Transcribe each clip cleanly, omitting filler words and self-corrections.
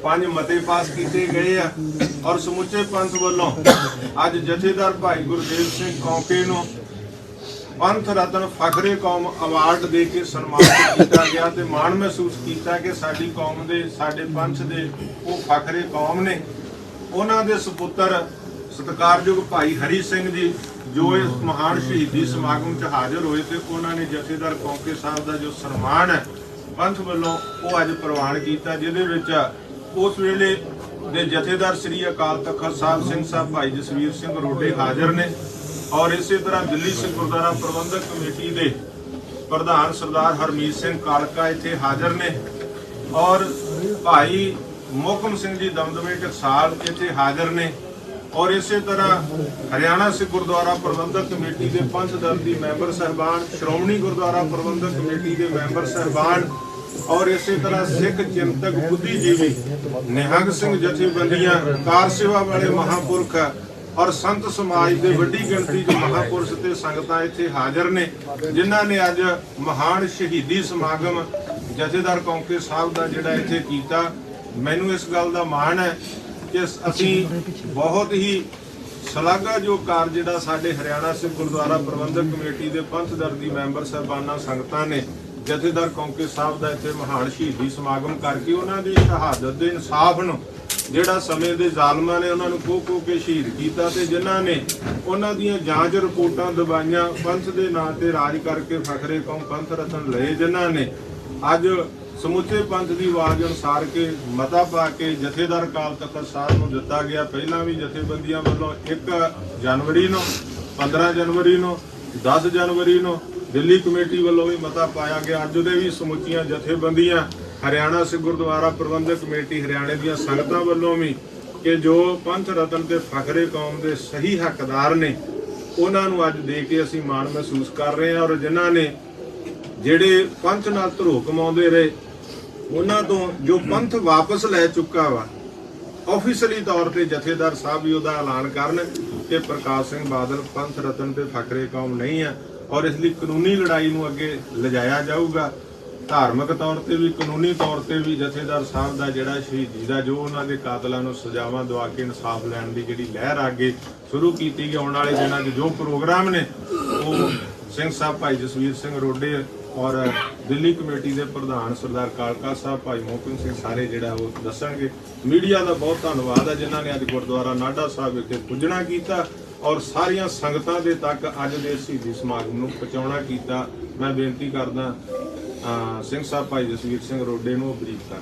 5 मते पास किए गए आ और समुचे पंथ वालों अज जथेदार भाई गुरदेव सिंह कौंके नूं पंथ रत्न फखरे कौम अवार्ड दे के सन्मानित किया गया ते माण महसूस किया कि साडी कौम दे साडे पंथ दे वो फखरे कौम ने उन्हां दे सपुत्र सत्कारयोग भाई हरी सिंह जी जो इस महान शहीदी समागम च हाजिर होए थे उन्होंने जथेदार कौंके साहब का जो सन्मान है पंथ वालों वो अज प्रवान किया जिहदे विच उस वेले दे जथेदार श्री अकाल तखत साहब सिंह साहब भाई जसवीर सिंह रोडे हाजिर ने और इस तरह दिल्ली सिंह गुरुद्वारा प्रबंधक कमेटी के प्रधान सरदार हरमीत सिंह कालका इत्थे हाजिर ने और भाई मोहकम सिंह जी दमदमे टकसाल इत्थे हाजिर ने और इस तरह हरियाणा सिख गुरुद्वारा प्रबंधक कमेटी के पंथ दल की मैंबर साहबान श्रोमणी गुरुद्वारा प्रबंधक कमेटी के मैंबर साहबान और इस तरह सिख चिंतक बुद्धिजीवी निहंग सिंह जथेबंदियां कार सेवा वाले महापुरख और संत समाज के वड्डी गिणती जो महापुरुष ते संगतां इत्थे हाजिर ने जिन्हां ने अज महान शहीदी समागम जथेदार कौंके साहब का जिहड़ा इत्थे कीता। मैनूं इस गल दा माण है कि असीं बहुत ही शलाघायोग कार जिहड़ा साडे हरियाणा सिख गुरुद्वारा प्रबंधक कमेटी के पंथ दल की मैंबर साहबाना संगतां ने जथेदार कौंके साहब का इत्थे महान शहीदी समागम करके उन्हां दी शहादत दे इंसाफ नूं जिहड़ा समय दे ਜ਼ਾਲਮਾਂ ने उन्हां नूं खो के शहीद कीता ते जिन्हां ने उन्हां दीयां जांच रिपोर्टां दबाईयां पंथ दे नां ते राज करके फखरे कौम पंथ रतन लए जिन्हां ने अज समुचे पंथ की आवाज़ अनुसार के मता पा के जथेदार अकाल तखत साहब को दिता गया। पहला भी जथेबंदियों वालों 1 जनवरी नूं 15 जनवरी नूं 10 जनवरी नूं दिल्ली कमेटी वालों भी मता पाया गया। अज दे भी समुचियां जथेबंदियां हरियाणा सिख गुरुद्वारा प्रबंधक कमेटी हरियाणे दी संगतां वालों भी कि जो पंथ रतन ते फखरे कौम के सही हकदार ने उन्हां नूं अज दे के असीं माण महसूस कर रहे हैं और जिन्हां ने जिहड़े पंथ नाल धरो कमाउंदे रहे उन्हां तो जो पंथ वापस लै चुका वा ऑफिशियली तौर पर जथेदार साहब भी उहदा ऐलान करन कि प्रकाश सिंह बादल पंथ रतन ते फखरे कौम नहीं है और इसलिए कानूनी लड़ाई नूं अगे लिजाया जाऊगा। धार्मिक तौर पर भी कानूनी तौर पर भी जथेदार साहब का जिहड़ा शहीदी का जो उन्हां दे कातलां नूं सजावां दवा के इंसाफ लैण दी जिहड़ी लहर अगे शुरू कीती गई आउण वाले दिनां 'च जो प्रोग्राम ने वो सिंह साहब भाई जसवीर सिंह रोडे और दिल्ली कमेटी के प्रधान सरदार कालका साहब भाई मोहकम सिंह सारे जिहड़ा वो दसणगे। मीडिया का बहुत धन्नवाद है जिन्होंने अज गुरुद्वारा नाडा साहब विखे पुजणा कीता और सारियां संगतां दे तक अज दे शहीदी समागम नूं पहुंचाउणा कीता। मैं बेनती करदा सिंह साहब भाई जसवीर सिंह रोडे नूं बरीक कर।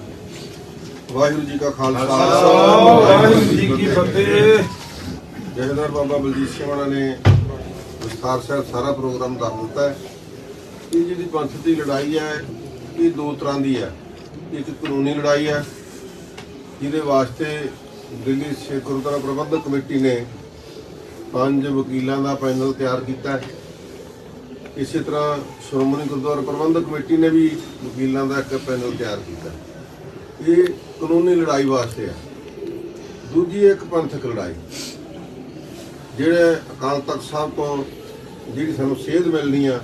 वाहिगुरू जी का खालसा वाहिगुरू जी की फतेह। जथेदार बाबा बलजीत सिंह होना ने विस्तार से सारा प्रोग्राम दस दिता है। ये जी पंथ की लड़ाई है ये 2 तरह की है। एक कानूनी लड़ाई है जिहदे वास्ते दिल्ली सिख गुरुद्वारा प्रबंधक कमेटी ने 5 वकीलों का पैनल तैयार किया है। इस तरह श्रोमणी गुरुद्वारा प्रबंधक कमेटी ने भी वकीलों का एक पैनल तैयार किया। ये कानूनी लड़ाई वास्ते है। दूजी एक पंथक लड़ाई जिहड़े अकाल तख्त साहब को जिहड़ी सानूं सेध मिलनी है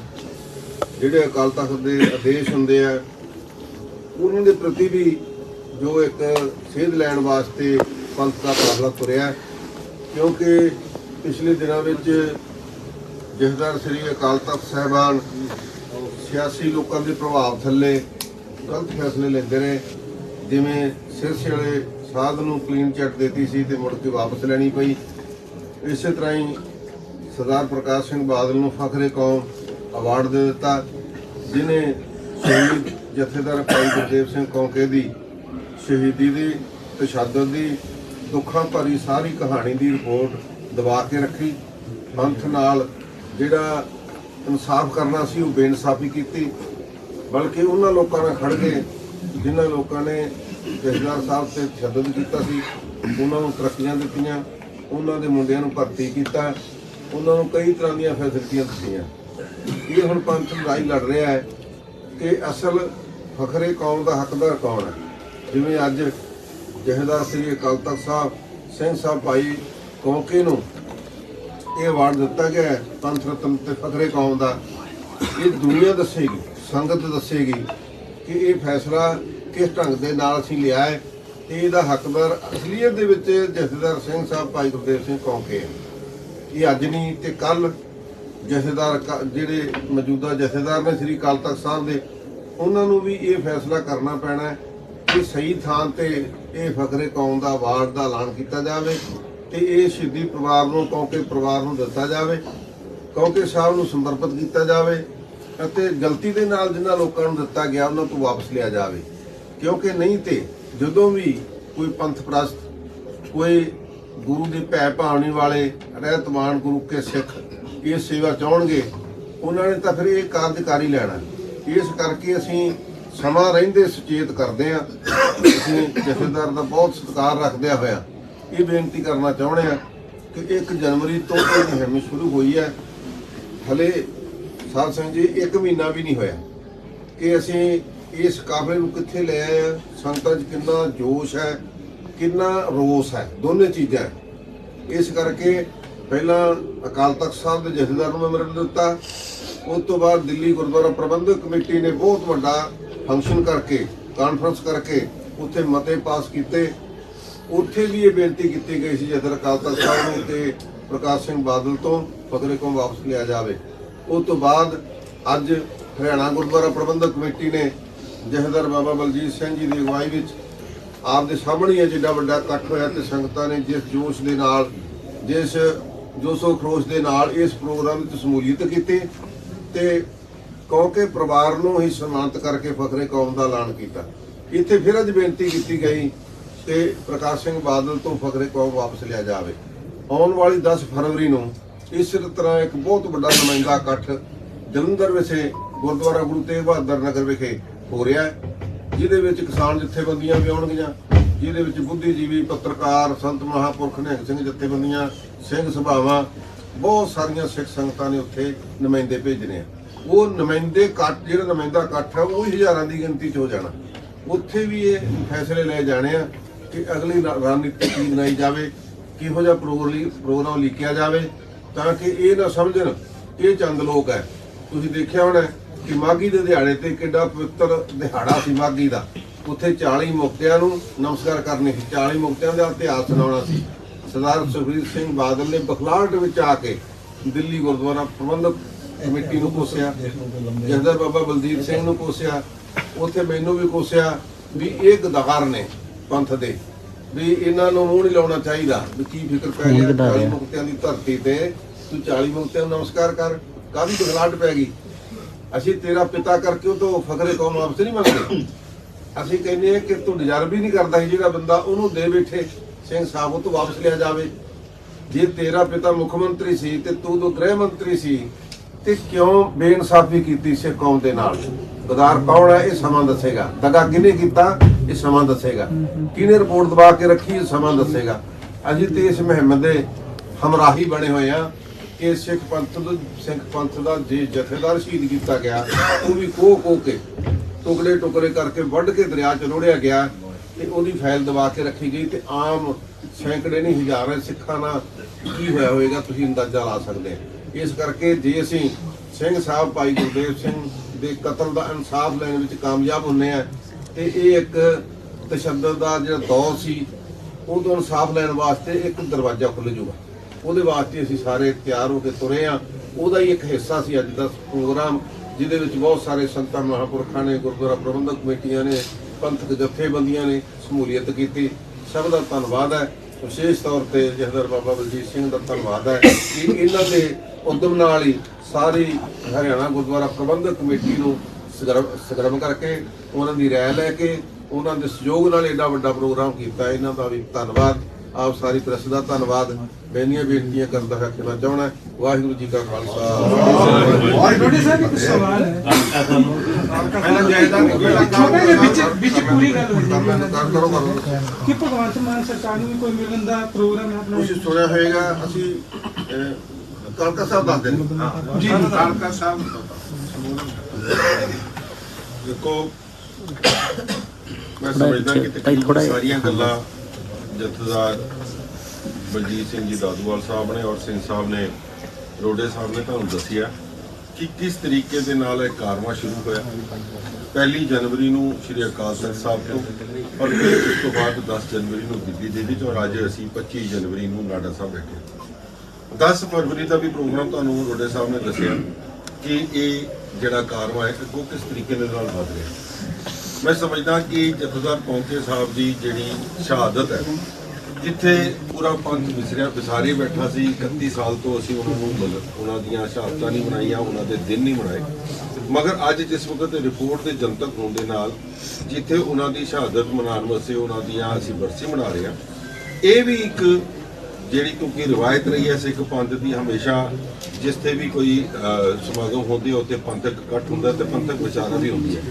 जिहड़े अकाल तख्त के आदेश होंदे आ उन्हां दे प्रति भी जो एक सेध लैण वास्ते पंथ का काफला तुरिया क्योंकि पिछले दिनों में जथेदार श्री अकाल तख्त साहबान सियासी लोगों के प्रभाव थले गलत फैसले लेंदे ने जिवें सिरसे वाले साध नूं क्लीन चिट देती सी ते मुड़ के वापस लैनी पई। इस तरह ही सरदार प्रकाश सिंह बादल नूं फखरे कौम अवार्ड दे दिता जिन्हें शहीद जथेदार भाई गुरदेव सिंह कौंके की शहीदी की तशद्दुद की दुखों भरी सारी कहानी की रिपोर्ट दबा के रखी। पंथ नाल जिहड़ा इंसाफ करना सी वो बेइंसाफी की बल्कि उन्होंने लोगों ने खड़ के जिन्होंने लोगों ने जथेदार साहब से तशद्दुद किया उन्होंने तरक्कियां दित्तियां उन्होंने मुंडियां नूं भर्ती किया उन्होंने कई तरह दी फैसिलिटियां दित्तियां। ये हुण पंथ लड़ाई लड़ रहा है कि असल फखरे कौम का हकदार कौन है। जिवें अज जथेदार श्री अकाल तख्त साहब सिंह साहब भाई कौंके नूं ये अवार्ड दिता गया है पंथ रतन ते फखरे कौम का। ये दुनिया दसेगी संगत दसेगी कि ये फैसला किस ढंग के नाल असीं लिया है ਤੇ ਇਹਦਾ ਹੱਕਦਾਰ ਅਸਲੀਅਤ ਦੇ ਵਿੱਚ ਜਥੇਦਾਰ ਸਿੰਘ ਸਾਹਿਬ ਭਾਈ ਗੁਰਦੇਵ ਸਿੰਘ ਕੌਂਕੇ ਹੈ। ਇਹ ਅੱਜ ਨਹੀਂ ਤੇ ਕੱਲ ਜਥੇਦਾਰ ਜਿਹੜੇ ਮੌਜੂਦਾ ਜਥੇਦਾਰ ਨੇ ਸ੍ਰੀ ਅਕਾਲ ਤਖਤ ਸਾਹਿਬ ਦੇ, ਉਹਨਾਂ ਨੂੰ ਵੀ ਇਹ ਫੈਸਲਾ ਕਰਨਾ ਪੈਣਾ ਕਿ ਸਹੀ ਥਾਂ ਤੇ ਇਹ ਫਖਰੇ ਕੌਮ ਦਾ ਅਵਾਰਡ ਦਾ ਐਲਾਨ ਕੀਤਾ ਜਾਵੇ ਤੇ ਇਹ ਸ਼ਹੀਦੀ ਪਰਿਵਾਰ ਨੂੰ, ਕੌਂਕੇ ਪਰਿਵਾਰ ਨੂੰ ਦਿੱਤਾ ਜਾਵੇ, ਕੌਂਕੇ ਸਾਹਿਬ ਨੂੰ ਸਮਰਪਿਤ ਕੀਤਾ ਜਾਵੇ ਅਤੇ ਗਲਤੀ ਦੇ ਨਾਲ ਜਿਨ੍ਹਾਂ ਲੋਕਾਂ ਨੂੰ ਦਿੱਤਾ ਗਿਆ ਉਹਨਾਂ ਤੋਂ ਵਾਪਸ ਲਿਆ ਜਾਵੇ। ਕਿਉਂਕਿ ਨਹੀਂ ਤੇ ਜਦੋਂ ਵੀ ਕੋਈ ਪੰਥ ਪ੍ਰਸਤ, ਕੋਈ ਗੁਰੂ ਦੇ ਭੈ ਭਾਵਨੀ ਵਾਲੇ ਰਹਿਤਮਾਨ ਗੁਰੂ ਕੇ ਸਿੱਖ ਇਹ ਸੇਵਾ ਚਾਹਣਗੇ, ਉਹਨਾਂ ਨੇ ਤਾਂ ਫਿਰ ਇਹ ਕਾਰਜਕਾਰੀ ਲੈਣਾ। ਇਸ ਕਰਕੇ ਅਸੀਂ ਸਮਾਂ ਰਹਿੰਦੇ ਸੁਚੇਤ ਕਰਦੇ ਹਾਂ। ਅਸੀਂ ਜਥੇਦਾਰ ਦਾ ਬਹੁਤ ਸਤਿਕਾਰ ਰੱਖਦਿਆਂ ਹੋਇਆ ਇਹ ਬੇਨਤੀ ਕਰਨਾ ਚਾਹੁੰਦੇ ਹਾਂ ਕਿ 1 ਜਨਵਰੀ ਤੋਂ ਇਹ ਮੁਹਿੰਮ ਸ਼ੁਰੂ ਹੋਈ ਹੈ। ਹਲੇ ਸਾਧ ਸੰਗਤ ਜੀ 1 ਮਹੀਨਾ ਵੀ ਨਹੀਂ ਹੋਇਆ ਕਿ ਅਸੀਂ ਇਸ ਕਾਫਲੇ ਨੂੰ ਕਿੱਥੇ ਲੈ ਆਏ ਹਾਂ। ਸੰਗਤਾਂ 'ਚ ਕਿੰਨਾ ਜੋਸ਼ ਹੈ, ਕਿੰਨਾ ਰੋਸ ਹੈ, ਦੋਨੇ ਚੀਜ਼ਾਂ। ਇਸ ਕਰਕੇ ਪਹਿਲਾਂ ਅਕਾਲ ਤਖਤ ਸਾਹਿਬ ਦੇ ਜਥੇਦਾਰ ਨੂੰ ਮੈਮੋਰੰਡਮ ਦਿੱਤਾ, ਉਸ ਤੋਂ ਬਾਅਦ ਦਿੱਲੀ ਗੁਰਦੁਆਰਾ ਪ੍ਰਬੰਧਕ ਕਮੇਟੀ ਨੇ ਬਹੁਤ ਵੱਡਾ ਫੰਕਸ਼ਨ ਕਰਕੇ, ਕਾਨਫਰੰਸ ਕਰਕੇ ਉੱਥੇ ਮਤੇ ਪਾਸ ਕੀਤੇ। ਉੱਥੇ ਵੀ ਇਹ ਬੇਨਤੀ ਕੀਤੀ ਗਈ ਸੀ ਜਥੇਦਾਰ ਅਕਾਲ ਤਖਤ ਸਾਹਿਬ ਨੂੰ ਕਿ ਪ੍ਰਕਾਸ਼ ਸਿੰਘ ਬਾਦਲ ਤੋਂ ਫਖਰੇ ਕੌਮ ਵਾਪਸ ਲਿਆ ਜਾਵੇ। ਉਸ ਤੋਂ ਬਾਅਦ ਅੱਜ ਹਰਿਆਣਾ ਗੁਰਦੁਆਰਾ ਪ੍ਰਬੰਧਕ ਕਮੇਟੀ ਨੇ ਜਥੇਦਾਰ ਬਾਬਾ ਬਲਜੀਤ ਸਿੰਘ ਜੀ ਦੀ ਅਗਵਾਈ ਵਿੱਚ ਆਪ ਦੇ ਸਾਹਮਣੇ ਜਿੱਡਾ ਵੱਡਾ ਇਕੱਠ ਹੋਇਆ ਤੇ ਸੰਗਤਾਂ ਨੇ ਜਿਸ ਜੋਸ਼ ਦੇ ਨਾਲ, ਜਿਸ ਜੋਸ਼ੋ ਖਰੋਸ਼ ਦੇ ਨਾਲ ਇਸ ਪ੍ਰੋਗਰਾਮ ਵਿੱਚ ਸ਼ਮੂਲੀਅਤ ਕੀਤੀ ਤੇ ਕੌਂਕੇ ਪਰਿਵਾਰ ਨੂੰ ਹੀ ਸਨਮਾਨਿਤ ਕਰਕੇ ਫਖਰੇ ਕੌਮ ਦਾ ਐਲਾਨ ਕੀਤਾ। ਇੱਥੇ ਫਿਰ ਅੱਜ ਬੇਨਤੀ ਕੀਤੀ ਗਈ ਕਿ ਪ੍ਰਕਾਸ਼ ਸਿੰਘ ਬਾਦਲ ਤੋਂ ਫਖਰੇ ਕੌਮ ਵਾਪਸ ਲਿਆ ਜਾਵੇ। ਆਉਣ ਵਾਲੀ 10 ਫਰਵਰੀ ਨੂੰ ਇਸੇ ਤਰ੍ਹਾਂ ਇੱਕ ਬਹੁਤ ਵੱਡਾ ਨੁਮਾਇੰਦਾ ਇਕੱਠ ਜਲੰਧਰ ਵਿਖੇ ਗੁਰਦੁਆਰਾ ਗੁਰੂ ਤੇਗ ਬਹਾਦਰ ਨਗਰ ਵਿਖੇ ਹੋ ਰਿਹਾ ਹੈ, ਜਿਹਦੇ ਵਿੱਚ ਕਿਸਾਨ ਜਥੇਬੰਦੀਆਂ ਵੀ ਆਉਣਗੀਆਂ, ਜਿਹਦੇ ਵਿੱਚ ਬੁੱਧੀਜੀਵੀ, ਪੱਤਰਕਾਰ, ਸੰਤ ਮਹਾਂਪੁਰਖ, ਨਿਹੰਗ ਸਿੰਘ ਜਥੇਬੰਦੀਆਂ, ਸਿੰਘ ਸਭਾਵਾਂ, ਬਹੁਤ ਸਾਰੀਆਂ ਸਿੱਖ ਸੰਗਤਾਂ ਨੇ ਉੱਥੇ ਨੁਮਾਇੰਦੇ ਭੇਜਣੇ ਆ। ਉਹ ਨੁਮਾਇੰਦੇ ਇਕੱਠ, ਜਿਹੜਾ ਨੁਮਾਇੰਦਾ ਇਕੱਠ ਹੈ ਉਹ ਹੀ ਹਜ਼ਾਰਾਂ ਦੀ ਗਿਣਤੀ 'ਚ ਹੋ ਜਾਣਾ। ਉੱਥੇ ਵੀ ਇਹ ਫੈਸਲੇ ਲਏ ਜਾਣੇ ਆ ਕਿ ਅਗਲੀ ਰਣਨੀਤੀ ਕੀ ਬਣਾਈ ਜਾਵੇ, ਕਿਹੋ ਜਿਹਾ ਪ੍ਰੋਗਰਾਮ ਲਿਖਿਆ ਜਾਵੇ, ਤਾਂ ਕਿ ਇਹ ਨਾ ਸਮਝਣ ਇਹ ਚੰਦ ਲੋਕ ਹੈ। ਤੁਸੀਂ ਦੇਖਿਆ ਹੋਣਾ ਕਿ ਮਾਘੀ ਦੇ ਦਿਹਾੜੇ ਤੇ ਕਿੱਡਾ ਪਵਿੱਤਰ ਦਿਹਾੜਾ ਸੀ ਮਾਘੀ ਦਾ। ਉੱਥੇ 40 ਮੁਕਤਿਆਂ ਨੂੰ ਨਮਸਕਾਰ ਕਰਨੀ ਸੀ, 40 ਮੁਕਤਿਆਂ ਦਾ ਇਤਿਹਾਸ ਸੁਣਾਉਣਾ ਸੀ। ਸਰਦਾਰ ਸੁਖਬੀਰ ਸਿੰਘ ਬਾਦਲ ਨੇ ਬਖਲਾਹਟ ਵਿੱਚ ਆ ਕੇ ਦਿੱਲੀ ਗੁਰਦੁਆਰਾ ਪ੍ਰਬੰਧਕ ਕਮੇਟੀ ਨੂੰ ਕੋਸਿਆ, ਜਥੇਦਾਰ ਬਾਬਾ ਬਲਜੀਤ ਸਿੰਘ ਨੂੰ ਕੋਸਿਆ, ਉੱਥੇ ਮੈਨੂੰ ਵੀ ਕੋਸਿਆ ਵੀ ਇਹ ਗਦਾਰ ਨੇ ਪੰਥ ਦੇ, ਵੀ ਇਹਨਾਂ ਨੂੰ ਮੂੰਹ ਨਹੀਂ ਲਾਉਣਾ ਚਾਹੀਦਾ, ਵੀ ਕੀ ਫਿਕਰ ਪੈ ਗਿਆ 40 ਮੁਕਤਿਆਂ ਦੀ ਧਰਤੀ ਤੇ ਤੂੰ 40 ਮੁਕਤਿਆਂ ਨੂੰ ਨਮਸਕਾਰ ਕਰ, ਕਾਹਦੀ ਬਖਲਾਹਟ ਪੈ ਗਈ। ਅਸੀਂ ਤੇਰਾ ਪਿਤਾ ਕਰਕੇ ਉਹ ਤੋਂ ਫਖਰੇ ਕੌਮ ਵਾਪਸ ਨਹੀਂ ਮੰਗਦੇ। ਅਸੀਂ ਕਹਿੰਦੇ ਹਾਂ ਕਿ ਤੂੰ ਡਿਜ਼ਰਵ ਹੀ ਨਹੀਂ ਕਰਦਾ ਸੀ ਜਿਹੜਾ ਬੰਦਾ, ਉਹਨੂੰ ਦੇ ਬੈਠੇ ਸਿੰਘ ਸਾਹਿਬ ਉਹ ਤੋਂ ਵਾਪਸ ਲਿਆ ਜਾਵੇ। ਜੇ ਤੇਰਾ ਪਿਤਾ ਮੁੱਖ ਮੰਤਰੀ ਸੀ ਤੇ ਤੂੰ ਤਾਂ ਗ੍ਰਹਿ ਮੰਤਰੀ ਸੀ, ਤੇ ਕਿਉਂ ਬੇਇਨਸਾਫੀ ਕੀਤੀ ਸਿੱਖ ਕੌਮ ਦੇ ਨਾਲ? ਗਦਾਰ ਕੌਣ ਹੈ ਇਹ ਸਮਾਂ ਦੱਸੇਗਾ। ਦਗਾ ਕਿਹਨੇ ਕੀਤਾ ਇਹ ਸਮਾਂ ਦੱਸੇਗਾ। ਕਿਹਨੇ ਰਿਪੋਰਟ ਦਬਾ ਕੇ ਰੱਖੀ ਇਹ ਸਮਾਂ ਦੱਸੇਗਾ। ਅਸੀਂ ਤੇ ਇਸ ਮੁਹਿੰਮ ਦੇ ਹਮਰਾਹੀ ਬਣੇ ਹੋਏ ਆ ਕਿ ਸਿੱਖ ਪੰਥ ਦਾ ਜੇ ਜਥੇਦਾਰ ਸ਼ਹੀਦ ਕੀਤਾ ਗਿਆ, ਉਹ ਵੀ ਕੋਹ ਕੇ ਟੁਕੜੇ ਟੁਕੜੇ ਕਰਕੇ ਵੱਢ ਕੇ ਦਰਿਆ 'ਚ ਰੋੜਿਆ ਗਿਆ ਤੇ ਉਹਦੀ ਫਾਈਲ ਦਬਾ ਕੇ ਰੱਖੀ ਗਈ। ਤੇ ਆਮ ਸੈਂਕੜੇ ਨਹੀਂ ਹਜ਼ਾਰਾਂ ਸਿੱਖਾਂ ਨਾਲ ਕੀ ਹੋਇਆ ਹੋਵੇਗਾ ਤੁਸੀਂ ਅੰਦਾਜ਼ਾ ਲਾ ਸਕਦੇ ਹੋ। ਇਸ ਕਰਕੇ ਜੇ ਅਸੀਂ ਸਿੰਘ ਸਾਹਿਬ ਭਾਈ ਗੁਰਦੇਵ ਸਿੰਘ ਦੇ ਕਤਲ ਦਾ ਇਨਸਾਫ ਲੈਣ ਵਿੱਚ ਕਾਮਯਾਬ ਹੁੰਦੇ ਆ ਤੇ ਇਹ ਇੱਕ ਤਸ਼ੱਦਦ ਦਾ ਜਿਹੜਾ ਦੌਰ ਸੀ ਉਦੋਂ ਇਨਸਾਫ ਲੈਣ ਵਾਸਤੇ ਇੱਕ ਦਰਵਾਜ਼ਾ ਖੁੱਲ੍ਹ ਜੂਗਾ। ਉਹਦੇ ਵਾਸਤੇ ਅਸੀਂ ਸਾਰੇ ਤਿਆਰ ਹੋ ਕੇ ਤੁਰੇ ਆ। ਉਹਦਾ ਹੀ ਇੱਕ ਹਿੱਸਾ ਸੀ ਅੱਜ ਦਾ ਪ੍ਰੋਗਰਾਮ, ਜਿਹਦੇ ਵਿੱਚ ਬਹੁਤ ਸਾਰੇ ਸੰਤਾਂ ਮਹਾਂਪੁਰਖਾਂ ਨੇ, ਗੁਰਦੁਆਰਾ ਪ੍ਰਬੰਧਕ ਕਮੇਟੀਆਂ ਨੇ, ਪੰਥਕ ਜਥੇਬੰਦੀਆਂ ਨੇ ਸ਼ਮੂਲੀਅਤ ਕੀਤੀ। ਸਭ ਦਾ ਧੰਨਵਾਦ ਹੈ। ਵਿਸ਼ੇਸ਼ ਤੌਰ ਤੇ ਜਥੇਦਾਰ ਬਾਬਾ ਬਲਜੀਤ ਸਿੰਘ ਦਾ ਧੰਨਵਾਦ ਹੈ ਕਿ ਇਹਨਾਂ ਦੇ ਉਦਮ ਨਾਲ ਹੀ ਸਾਰੀ ਹਰਿਆਣਾ ਗੁਰਦੁਆਰਾ ਪ੍ਰਬੰਧਕ ਕਮੇਟੀ ਨੂੰ ਸਰਗਰਮ ਕਰਕੇ, ਉਹਨਾਂ ਦੀ ਰਾਏ ਲੈ ਕੇ, ਉਹਨਾਂ ਦੇ ਸਹਿਯੋਗ ਨਾਲ ਐਡਾ ਵੱਡਾ ਪ੍ਰੋਗਰਾਮ ਕੀਤਾ। ਇਹਨਾਂ ਦਾ ਵੀ ਧੰਨਵਾਦ। ਆਪ ਸਾਰੀ ਪ੍ਰੈਸ ਦਾ ਧੰਨਵਾਦ। ਬੇਨੀਆਂ ਬੇਨਤੀਆਂ ਕਰਦਾ ਹੈ ਕਿ ਮੈਂ ਚਾਹਣਾ ਵਾਹਿਗੁਰੂ ਜੀ ਕਾ ਖਾਲਸਾ। ਵਾਹਿਗੁਰੂ ਸਾਹਿਬ ਇੱਕ ਸਵਾਲ ਹੈ, ਛੋਟੇ ਜਿਹੇ ਵਿੱਚ ਪੂਰੀ ਗੱਲ ਹੋਈ ਕਿ ਭਗਵੰਤ ਮਾਨ ਸਰਕਾਰ ਨੂੰ ਵੀ ਕੋਈ ਮਿਲਣ ਦਾ ਪ੍ਰੋਗਰਾਮ ਹੈ ਆਪਣਾ? ਤੁਸੀਂ ਸੁਣਿਆ ਹੋਏਗਾ, ਅਸੀਂ ਕਾਲਕਾ ਸਾਹਿਬ ਦੱਸਦੇ ਨੇ ਜੀ ਕਾਲਕਾ ਸਾਹਿਬ ਦੇਖੋ, ਮੈਂ ਸਮਝਦਾ ਕਿ ਤਕਰੀਬਨ ਸਾਰੀਆਂ ਗੱਲਾਂ ਜਥੇਦਾਰ ਬਲਜੀਤ ਸਿੰਘ ਜੀ ਦਾਦੂਵਾਲ ਸਾਹਿਬ ਨੇ ਔਰ ਸਿੰਘ ਸਾਹਿਬ ਨੇ, ਰੋਡੇ ਸਾਹਿਬ ਨੇ ਤੁਹਾਨੂੰ ਦੱਸਿਆ ਕਿ ਕਿਸ ਤਰੀਕੇ ਦੇ ਨਾਲ ਇਹ ਕਾਰਵਾਂ ਸ਼ੁਰੂ ਹੋਇਆ। 1 ਜਨਵਰੀ ਨੂੰ ਸ਼੍ਰੀ ਅਕਾਲ ਤਖਤ ਸਾਹਿਬ ਤੋਂ ਔਰ ਫਿਰ ਉਸ ਤੋਂ ਬਾਅਦ 10 ਜਨਵਰੀ ਨੂੰ ਦਿੱਲੀ ਦੇ ਵਿੱਚ, ਔਰ ਅੱਜ ਅਸੀਂ 25 ਜਨਵਰੀ ਨੂੰ ਨਾਡਾ ਸਾਹਿਬ ਬੈਠੇ। 10 ਫਰਵਰੀ ਦਾ ਵੀ ਪ੍ਰੋਗਰਾਮ ਤੁਹਾਨੂੰ ਰੋਡੇ ਸਾਹਿਬ ਨੇ ਦੱਸਿਆ ਕਿ ਇਹ ਜਿਹੜਾ ਕਾਰਵਾ ਹੈ ਅੱਗੋਂ ਕਿਸ ਤਰੀਕੇ ਦੇ ਨਾਲ ਵਧ ਰਿਹਾ। ਮੈਂ ਸਮਝਦਾ ਕਿ ਜਥੇਦਾਰ ਕੌਂਕੇ ਸਾਹਿਬ ਦੀ ਜਿਹੜੀ ਸ਼ਹਾਦਤ ਹੈ, ਜਿੱਥੇ ਪੂਰਾ ਪੰਥ ਵਿਸਾਰੇ ਬੈਠਾ ਸੀ, 31 ਸਾਲ ਤੋਂ ਅਸੀਂ ਉਹਨਾਂ ਦੀਆਂ ਸ਼ਹਾਦਤਾਂ ਨਹੀਂ ਮਨਾਈਆਂ, ਉਹਨਾਂ ਦੇ ਦਿਨ ਨਹੀਂ ਮਨਾਏ, ਮਗਰ ਅੱਜ ਜਿਸ ਵਕਤ ਰਿਪੋਰਟ ਦੇ ਜਨਤਕ ਹੋਣ ਦੇ ਨਾਲ ਜਿੱਥੇ ਉਹਨਾਂ ਦੀ ਸ਼ਹਾਦਤ ਮਨਾਉਣ ਵਾਸਤੇ ਉਹਨਾਂ ਦੀਆਂ ਅਸੀਂ ਬਰਸੀ ਮਨਾ ਰਹੇ ਹਾਂ, ਇਹ ਵੀ ਇੱਕ ਜਿਹੜੀ ਕਿਉਂਕਿ ਰਿਵਾਇਤ ਰਹੀ ਹੈ ਸਿੱਖ ਪੰਥ ਦੀ, ਹਮੇਸ਼ਾ ਜਿੱਥੇ ਵੀ ਕੋਈ ਸਮਾਗਮ ਹੁੰਦੇ ਉੱਥੇ ਪੰਥਕ ਇਕੱਠ ਹੁੰਦਾ ਤੇ ਪੰਥਕ ਵਿਚਾਰਾਂ ਵੀ ਹੁੰਦੀ ਹੈ।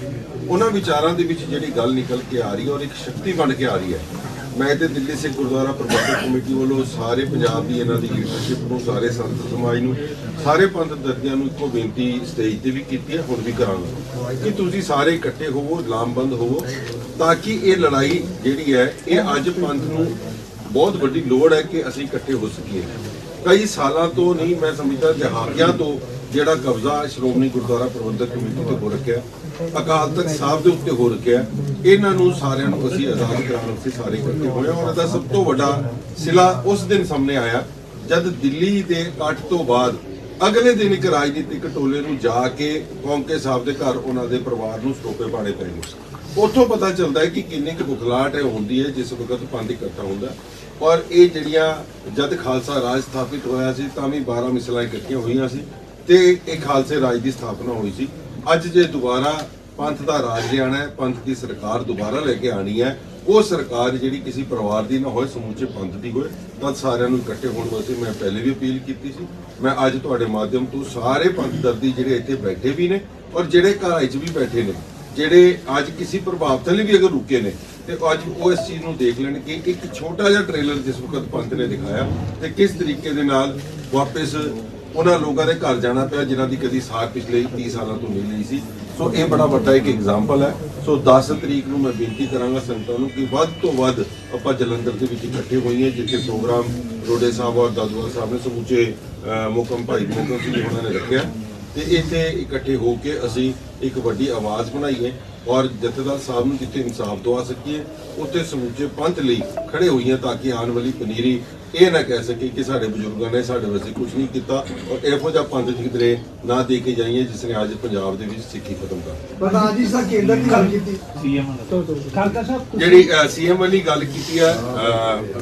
ਉਹਨਾਂ ਵਿਚਾਰਾਂ ਦੇ ਵਿੱਚ ਜਿਹੜੀ ਗੱਲ ਨਿਕਲ ਕੇ ਆ ਰਹੀ ਹੈ ਔਰ ਇੱਕ ਸ਼ਕਤੀ ਬਣ ਕੇ ਆ ਰਹੀ ਹੈ। ਮੈਂ ਤੇ ਦਿੱਲੀ ਸਿੱਖ ਗੁਰਦੁਆਰਾ ਪ੍ਰਬੰਧਕ ਕਮੇਟੀ ਵੱਲੋਂ ਸਾਰੇ ਪੰਜਾਬ ਦੀ ਇਹਨਾਂ ਦੀ ਲੀਡਰਸ਼ਿਪ ਨੂੰ, ਸਾਰੇ ਸੰਤ ਸਮਾਜ ਨੂੰ, ਸਾਰੇ ਪੰਥ ਦਰਦਿਆਂ ਨੂੰ ਇੱਕੋ ਬੇਨਤੀ ਸਟੇਜ ਤੇ ਵੀ ਕੀਤੀ ਹੈ, ਹੁਣ ਵੀ ਕਰਾਂਗਾ ਕਿ ਤੁਸੀਂ ਸਾਰੇ ਇਕੱਠੇ ਹੋਵੋ, ਲਾਮਬੰਦ ਹੋਵੋ, ਤਾਂ ਕਿ ਇਹ ਲੜਾਈ ਜਿਹੜੀ ਹੈ ਇਹ ਅੱਜ ਪੰਥ ਨੂੰ ਬਹੁਤ ਵੱਡੀ ਲੋੜ ਹੈ ਕਿ ਅਸੀਂ ਇਕੱਠੇ ਹੋ ਸਕੀਏ। ਕਈ ਸਾਲਾਂ ਤੋਂ ਨਹੀਂ, ਮੈਂ ਸਮਝਦਾ ਦਹਾਕਿਆਂ ਤੋਂ ਜਿਹੜਾ ਕਬਜ਼ਾ ਸ਼੍ਰੋਮਣੀ ਗੁਰਦੁਆਰਾ ਪ੍ਰਬੰਧਕ ਕਮੇਟੀ ਤੇ ਹੋ ਰੱਖਿਆ, ਅਕਾਲ ਤਖਤ ਸਾਹਿਬ ਦੇ ਉੱਤੇ ਹੋ ਰੱਖਿਆ, ਇਹਨਾਂ ਨੂੰ ਸਾਰਿਆਂ ਨੂੰ ਅਸੀਂ ਆਜ਼ਾਦ ਕਰਾਉਣ ਵਾਸਤੇ ਸਾਰੇ ਇਕੱਠੇ ਹੋਏ। ਔਰ ਇਹਦਾ ਸਭ ਤੋਂ ਵੱਡਾ ਸਿਲਾ ਉਸ ਦਿਨ ਸਾਹਮਣੇ ਆਇਆ ਜਦ ਦਿੱਲੀ ਦੇ ਇਕੱਠ ਤੋਂ ਬਾਅਦ ਅਗਲੇ ਦਿਨ ਇੱਕ ਰਾਜਨੀਤਿਕ ਟੋਲੇ ਨੂੰ ਜਾ ਕੇ ਕੌਂਕੇ ਸਾਹਿਬ ਦੇ ਘਰ ਉਹਨਾਂ ਦੇ ਪਰਿਵਾਰ ਨੂੰ ਸਟੋਪੇ ਪਾਣੇ ਪਏ ਨੇ। ਉੱਥੋਂ ਪਤਾ ਚੱਲਦਾ ਹੈ ਕਿ ਕਿੰਨੀ ਕੁ ਬੁਖਲਾਹਟ ਹੁੰਦੀ ਹੈ ਜਿਸ ਵਕਤ ਪੰਥ ਇਕੱਠਾ ਹੁੰਦਾ। ਔਰ ਇਹ ਜਿਹੜੀਆਂ ਜਦ ਖਾਲਸਾ ਰਾਜ ਸਥਾਪਿਤ ਹੋਇਆ ਸੀ ਤਾਂ ਵੀ 12 ਮਿਸਲਾਂ ਇਕੱਠੀਆਂ ਹੋਈਆਂ ਸੀ ਤੇ ਇਹ ਖਾਲਸੇ ਰਾਜ ਦੀ ਸਥਾਪਨਾ ਹੋਈ ਸੀ। ਅੱਜ ਜੇ ਦੁਬਾਰਾ ਪੰਥ ਦਾ ਰਾਜ ਲਿਆਣਾ ਹੈ, ਪੰਥ ਦੀ ਸਰਕਾਰ ਦੁਬਾਰਾ ਲੈ ਕੇ ਆਣੀ ਹੈ, ਉਹ ਸਰਕਾਰ ਜਿਹੜੀ ਕਿਸੇ ਪਰਿਵਾਰ ਦੀ ਨਾ ਹੋਏ, ਸਮੁੱਚੇ ਪੰਥ ਦੀ ਹੋਏ, ਤਾਂ ਸਾਰਿਆਂ ਨੂੰ ਇਕੱਠੇ ਹੋਣ ਵਾਸਤੇ ਮੈਂ ਪਹਿਲੇ ਵੀ ਅਪੀਲ ਕੀਤੀ ਸੀ। ਮੈਂ ਅੱਜ ਤੁਹਾਡੇ ਮਾਧਿਅਮ ਤੋਂ ਸਾਰੇ ਪੰਥ ਦਰਦੀ ਜਿਹੜੇ ਇੱਥੇ ਬੈਠੇ ਵੀ ਨੇ ਔਰ ਜਿਹੜੇ ਘਰਾਂ 'ਚ ਵੀ ਬੈਠੇ ਨੇ, ਜਿਹੜੇ ਅੱਜ ਕਿਸੇ ਪ੍ਰਭਾਵ ਥੱਲੇ ਵੀ ਅਗਰ ਰੁਕੇ ਨੇ, ਤੇ ਅੱਜ ਉਹ ਇਸ ਚੀਜ਼ ਨੂੰ ਦੇਖ ਲੈਣ ਕਿ ਇੱਕ ਛੋਟਾ ਜਿਹਾ ਟ੍ਰੇਲਰ ਜਿਸ ਵਕਤ ਪੰਥ ਨੇ ਦਿਖਾਇਆ ਤੇ ਕਿਸ ਤਰੀਕੇ ਦੇ ਨਾਲ ਵਾਪਸ ਉਹਨਾਂ ਲੋਕਾਂ ਦੇ ਘਰ ਜਾਣਾ ਪਿਆ ਜਿਨ੍ਹਾਂ ਦੀ ਕਦੀ ਸਾਰ ਪਿਛਲੇ 30 ਸਾਲਾਂ ਤੋਂ ਮਿਲੀ ਨਹੀਂ ਸੀ। ਸੋ ਇਹ ਬੜਾ ਵੱਡਾ ਇੱਕ ਐਗਜ਼ਾਮਪਲ ਹੈ। ਸੋ 10 ਤਰੀਕ ਨੂੰ ਮੈਂ ਬੇਨਤੀ ਕਰਾਂਗਾ ਸੰਗਤਾਂ ਨੂੰ ਕਿ ਵੱਧ ਤੋਂ ਵੱਧ ਆਪਾਂ ਜਲੰਧਰ ਦੇ ਵਿੱਚ ਇਕੱਠੇ ਹੋਈਏ, ਜਿੱਥੇ ਪ੍ਰੋਗਰਾਮ ਰੋਡੇ ਸਾਹਿਬ ਔਰ ਦਾਦੂਵਾਲ ਸਾਹਿਬ ਨੇ ਸਮੁੱਚੇ ਮੋਕਮ ਭਾਈ ਮੋਕਮ ਸਿੰਘ ਉਹਨਾਂ ਨੇ ਰੱਖਿਆ, ਤੇ ਇੱਥੇ ਇਕੱਠੇ ਹੋ ਕੇ ਅਸੀਂ ਇੱਕ ਵੱਡੀ ਆਵਾਜ਼ ਬਣਾਈਏ ਔਰ ਜਥੇਦਾਰ ਸਾਹਿਬ ਨੂੰ ਜਿੱਥੇ ਇਨਸਾਫ ਦਵਾ ਸਕੀਏ ਉੱਥੇ ਸਮੁੱਚੇ ਪੰਥ ਲਈ ਖੜੇ ਹੋਈਏ, ਤਾਂ ਕਿ ਆਉਣ ਵਾਲੀ ਪਨੀਰੀ ਇਹ ਨਾ ਕਹਿ ਸਕੇ ਕਿ ਸਾਡੇ ਬਜ਼ੁਰਗਾਂ ਨੇ ਸਾਡੇ ਵਾਸਤੇ ਕੁਝ ਨਹੀਂ ਕੀਤਾ ਔਰ ਇਹੋ ਜਿਹਾ ਪੰਥ ਕਿਧਰੇ ਨਾ ਦੇ ਕੇ ਜਾਈਏ ਜਿਸ ਨੇ ਅੱਜ ਪੰਜਾਬ ਦੇ ਵਿੱਚ ਸਿੱਖੀ ਖਤਮ ਕਰ। ਪ੍ਰਧਾਨ ਜੀ ਸਰ ਕੇਂਦਰ ਦੀ ਗੱਲ ਕੀਤੀ ਜਿਹੜੀ ਸੀਐਮ ਵਾਲੀ ਗੱਲ ਕੀਤੀ ਹੈ,